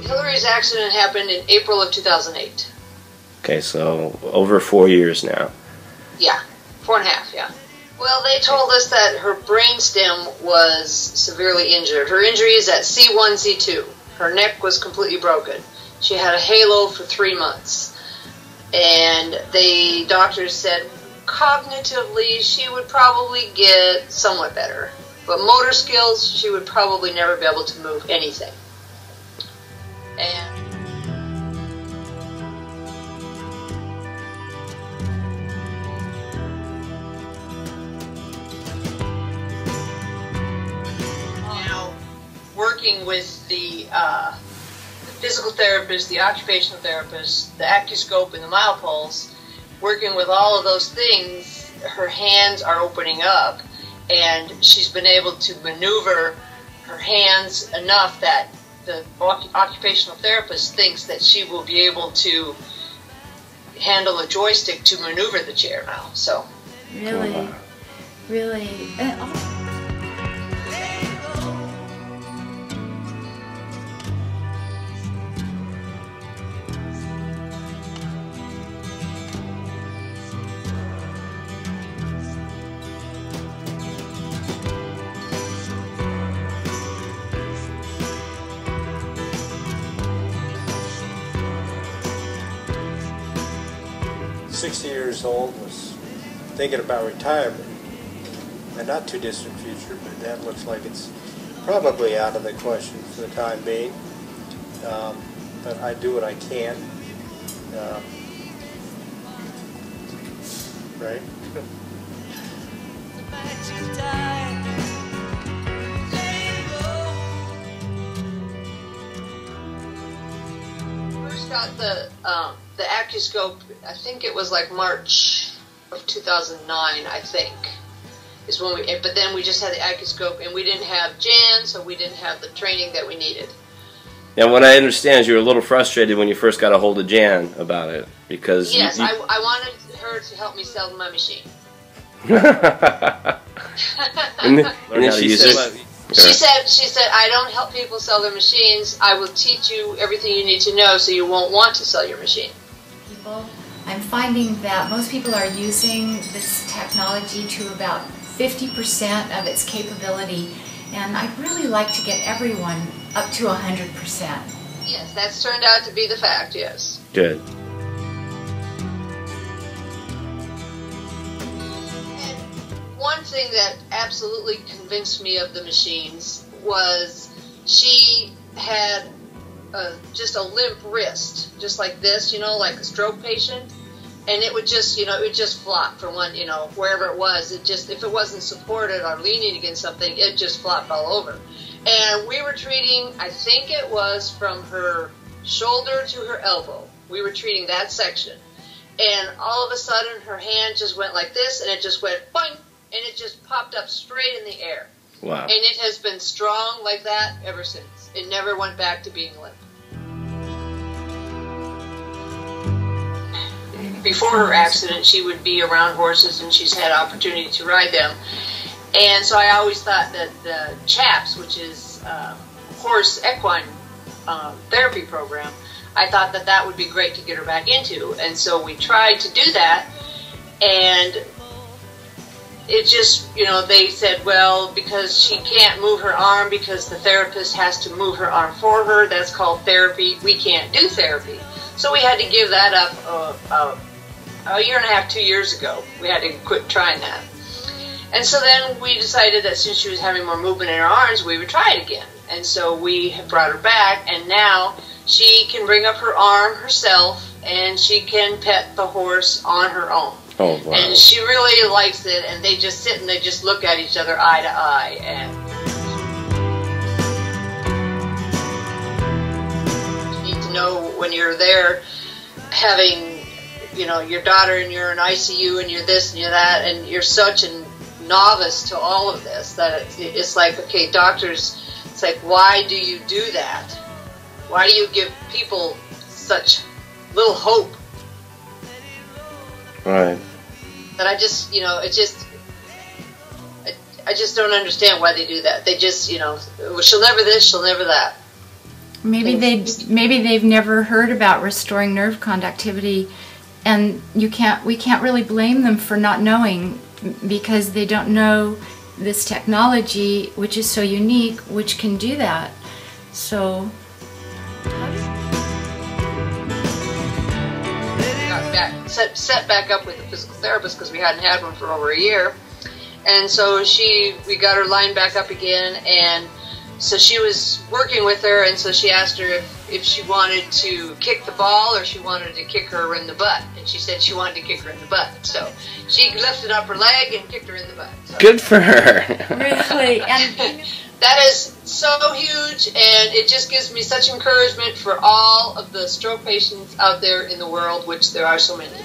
Hilary's accident happened in April of 2008. Okay, so over 4 years now. Yeah, 4.5, yeah. Well, they told us that her brainstem was severely injured. Her injury is at C1, C2. Her neck was completely broken. She had a halo for 3 months. And the doctors said cognitively she would probably get somewhat better. But motor skills, she would probably never be able to move anything. And now, working with the physical therapist, the occupational therapist, the Acuscope and the Myopulse, working with all of those things, her hands are opening up, and she's been able to maneuver her hands enough that the occupational therapist thinks that she will be able to handle a joystick to maneuver the chair now. So really, really. I'm 60 years old, was thinking about retirement. A not too distant future, but that looks like it's probably out of the question for the time being. But I do what I can. Right? first got the Acuscope, I think it was like March of 2009, I think, is when we. But then we just had the Acuscope, and we didn't have Jan, so we didn't have the training that we needed. Now, what I understand is you were a little frustrated when you first got a hold of Jan about it, because yes, I wanted her to help me sell my machine. and then she said, She said, I don't help people sell their machines. I will teach you everything you need to know so you won't want to sell your machine. I'm finding that most people are using this technology to about 50% of its capability, and I'd really like to get everyone up to 100%. Yes, that's turned out to be the fact, yes. Good. And one thing that absolutely convinced me of the machines was she had just a limp wrist, just like this, you know, like a stroke patient. And it would just, you know, it would just flop from one, you know, wherever it was. It just, if it wasn't supported or leaning against something, it just flopped all over. And we were treating, I think it was from her shoulder to her elbow. We were treating that section. And all of a sudden, her hand just went like this, and it just went boing, and it just popped up straight in the air. Wow. And it has been strong like that ever since. It never went back to being limp. Before her accident, she would be around horses, and she's had opportunity to ride them. And so I always thought that the CHAPS, which is horse equine therapy program, I thought that that would be great to get her back into. And so we tried to do that, and it just, you know, they said, well, because she can't move her arm because the therapist has to move her arm for her, that's called therapy, we can't do therapy. So we had to give that up a year and a half, 2 years ago. We had to quit trying that. And so then we decided that since she was having more movement in her arms, we would try it again. And so we have brought her back, and now she can bring up her arm herself, and she can pet the horse on her own. Oh, wow. And she really likes it, and they just sit and they just look at each other eye to eye. And you need to know when you're there having, you know, your daughter and you're in ICU and you're this and you're that, and you're such a novice to all of this that it's like, okay, doctors, it's like, why do you do that? Why do you give people such little hope? Right. That I just, you know, it just, I just don't understand why they do that. They just, you know, well, she'll never this, she'll never that. maybe they've never heard about restoring nerve conductivity, and we can't really blame them for not knowing, because they don't know this technology, which is so unique, which can do that. So set back up with the physical therapist because we hadn't had one for over a year, and so we got her lined back up again, and so she was working with her, and so she asked her if she wanted to kick the ball or she wanted to kick her in the butt, and she said she wanted to kick her in the butt. So she lifted up her leg and kicked her in the butt. So. Good for her. Really, and that is so huge, and it just gives me such encouragement for all of the stroke patients out there in the world, which there are so many.